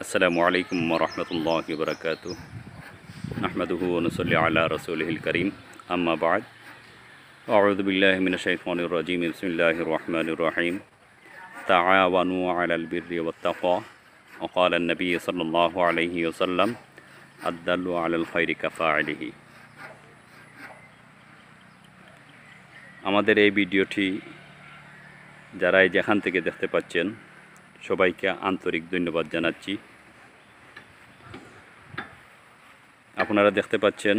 আসসালামু আলাইকুম ওরহমতুল্লাহি ওবরাকাতুহু নাহমাদুহু ওয়া নুসাল্লি আলা রাসূলিহিল কারীম আম্মা বা'দ আউযু বিল্লাহি মিনাশ শাইতানির রাজীম বিসমিল্লাহির রহমানির রহিম তাআওয়ানু আলাল বিররি ওয়াত তাকওয়া ওয়া ক্বালা an-নাবী সাল্লাল্লাহু আলাইহি ওয়াসাল্লাম আদ-দাল্লু আলাল খায়রি কাফাইলিহি। আমাদের এই ভিডিওটি যারাই যেখান থেকে দেখতে পাচ্ছেন সবাইকে আন্তরিক ধন্যবাদ জানাচ্ছি। আপনারা দেখতে পাচ্ছেন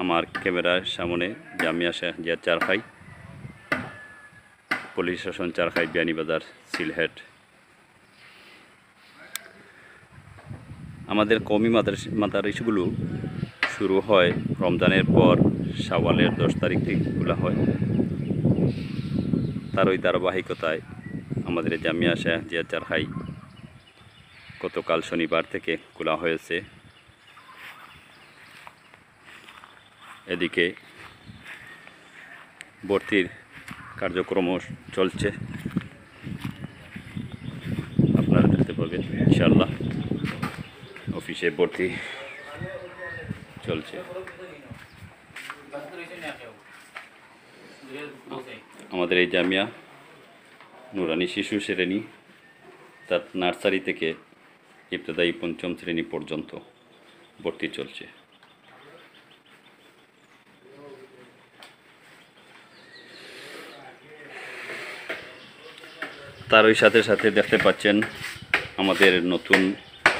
আমার ক্যামেরার সামনে জামিয়া শেখ জিয়াদ চারখাই, পুলিশ স্টেশন চারখাই, বিয়ানীবাজার, সিলহেট। আমাদের কওমি মাদারিসগুলো শুরু হয় রমজানের পর শাওয়ালের 10 তারিখ থেকে খোলা হয়। তার ওই ধারাবাহিকতায় আমাদের জামিয়া শেখ জিয়াদ চারখাই গতকাল শনিবার থেকে খোলা হয়েছে। এদিকে ভর্তির কার্যক্রম চলছে, আপনারা দেখতে পাবেন ইনশাআল্লাহ। অফিসে ভর্তি চলছে। আমাদের এই জামিয়া নুরানি শিশু শ্রেণী, তার নার্সারি থেকে ইবতদায়ী 5ম শ্রেণী পর্যন্ত ভর্তি চলছে। তার ওই সাথে সাথে দেখতে পাচ্ছেন আমাদের নতুন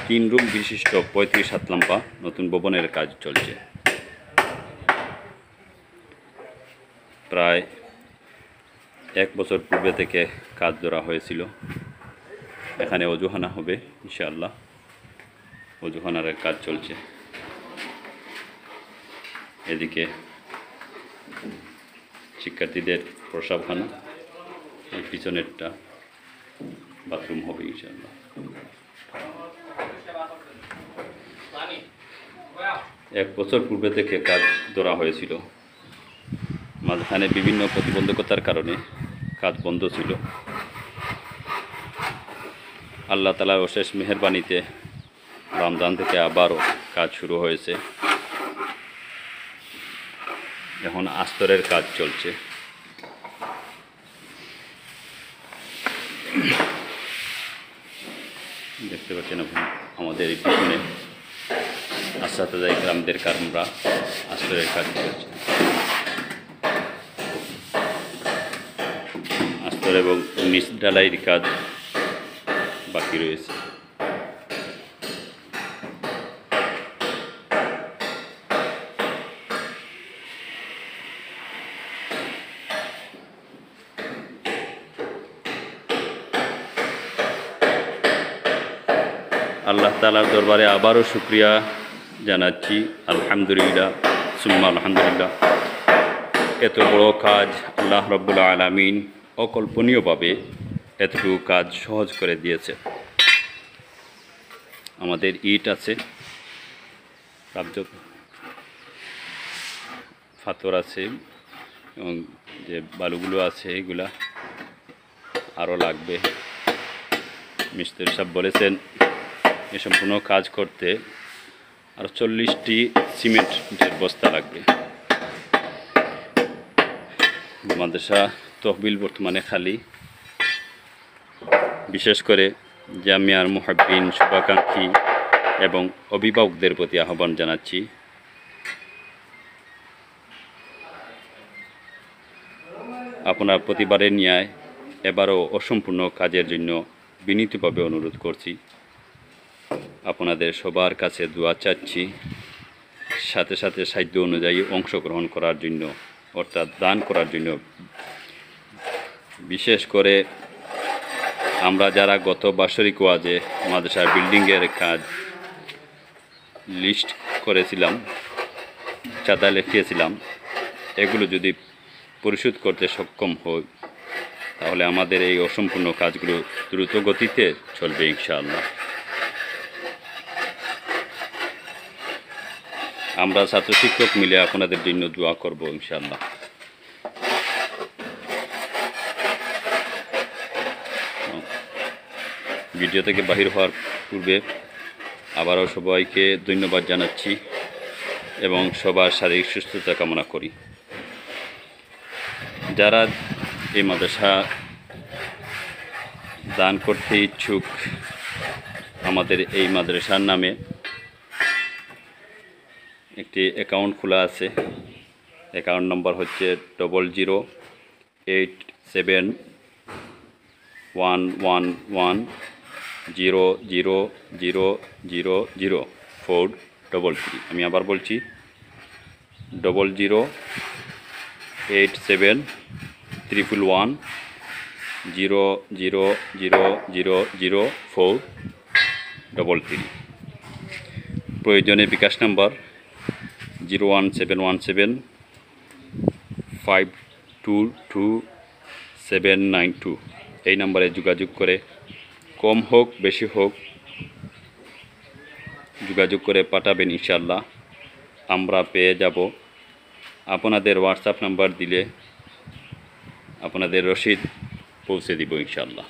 3 রুম বিশিষ্ট 35 হাত লম্বা নতুন ভবনের কাজ চলছে। প্রায় 1 বছর পূর্বে থেকে কাজ ধরা হয়েছিল। এখানে অজুখানা হবে ইনশাআল্লাহ, অজুখানার কাজ চলছে। এদিকে শিক্ষার্থীদের প্রসাবখানা, এই পিছনেরটা বাথরুম হবে ইনশাআল্লাহ। 1 বছর পূর্বে থেকে কাজ ধরা হয়েছিল, মাঝখানে বিভিন্ন প্রতিবন্ধকতার কারণে কাজ বন্ধ ছিল। আল্লাহ তাআলার অশেষ মেহেরবানিতে রমজান থেকে আবারও কাজ শুরু হয়েছে। এখন আস্তরের কাজ চলছে। দেখতে পাচ্ছেন আপনি আমাদের এই পিছনে আসাতাজা ইকরামদের কামরা, আস্তরের কাজ চলছে। আস্তর এবং নিচ ঢালাইয়ের কাজ বাকি রয়েছে। আল্লাহ তাআলার দরবারে আবারও শুকরিয়া জানাচ্ছি, আলহামদুলিল্লাহ সুম্মা আলহামদুলিল্লাহ। এত বড় কাজ আল্লাহ রাব্বুল আলামিন অকল্পনীয়ভাবে এতটুকু কাজ সহজ করে দিয়েছে। আমাদের ইট আছে, পাথর আছে এবং যে বালুগুলো আছে এগুলা আরও লাগবে। মিস্ত্রি সাহেব বলেছেন এ সম্পূর্ণ কাজ করতে আর 40টি সিমেন্টের বস্তা লাগবে। মাদ্রাসা তহবিল বর্তমানে খালি। বিশেষ করে জামিয়ার মুহাব্বিন, শুভাকাঙ্ক্ষী এবং অভিভাবকদের প্রতি আহ্বান জানাচ্ছি, আপনার প্রতিবারের ন্যায় এবারও অসম্পূর্ণ কাজের জন্য বিনীতভাবে অনুরোধ করছি। আপনাদের সবার কাছে দোয়া চাচ্ছি, সাথে সাথে সাধ্য অনুযায়ী অংশগ্রহণ করার জন্য, অর্থাৎ দান করার জন্য। বিশেষ করে আমরা যারা গত বাৎসরিক ওয়াজে মাদ্রাসার বিল্ডিংয়ের কাজ লিস্ট করেছিলাম, চাঁদা লিখিয়েছিলাম, এগুলো যদি পরিশোধ করতে সক্ষম হই তাহলে আমাদের এই অসম্পূর্ণ কাজগুলো দ্রুত গতিতে চলবে ইনশাআল্লাহ। আমরা ছাত্র শিক্ষক মিলে আপনাদের জন্য দোয়া করব ইনশাআল্লাহ। ভিডিও থেকে বাহির হওয়ার পূর্বে আবারও সবাইকে ধন্যবাদ জানাচ্ছি এবং সবার শারীরিক সুস্থতা কামনা করি। যারা এই মাদ্রাসা দান করতে ইচ্ছুক, আমাদের এই মাদ্রাসার নামে একটি অ্যাকাউন্ট খোলা আছে। অ্যাকাউন্ট নম্বর হচ্ছে 00871100000433। আমি আবার বলছি 00871100000433। প্রয়োজনে বিকাশ নাম্বার 01717522792। এই নাম্বারে যোগাযোগ করে কম হোক বেশি হোক যোগাযোগ করে পাঠাবেন, ইনশাআল্লাহ আমরা পেয়ে যাব। আপনাদের হোয়াটসঅ্যাপ নাম্বার দিলে আপনাদের রসিদ পৌঁছে দিব ইনশাআল্লাহ।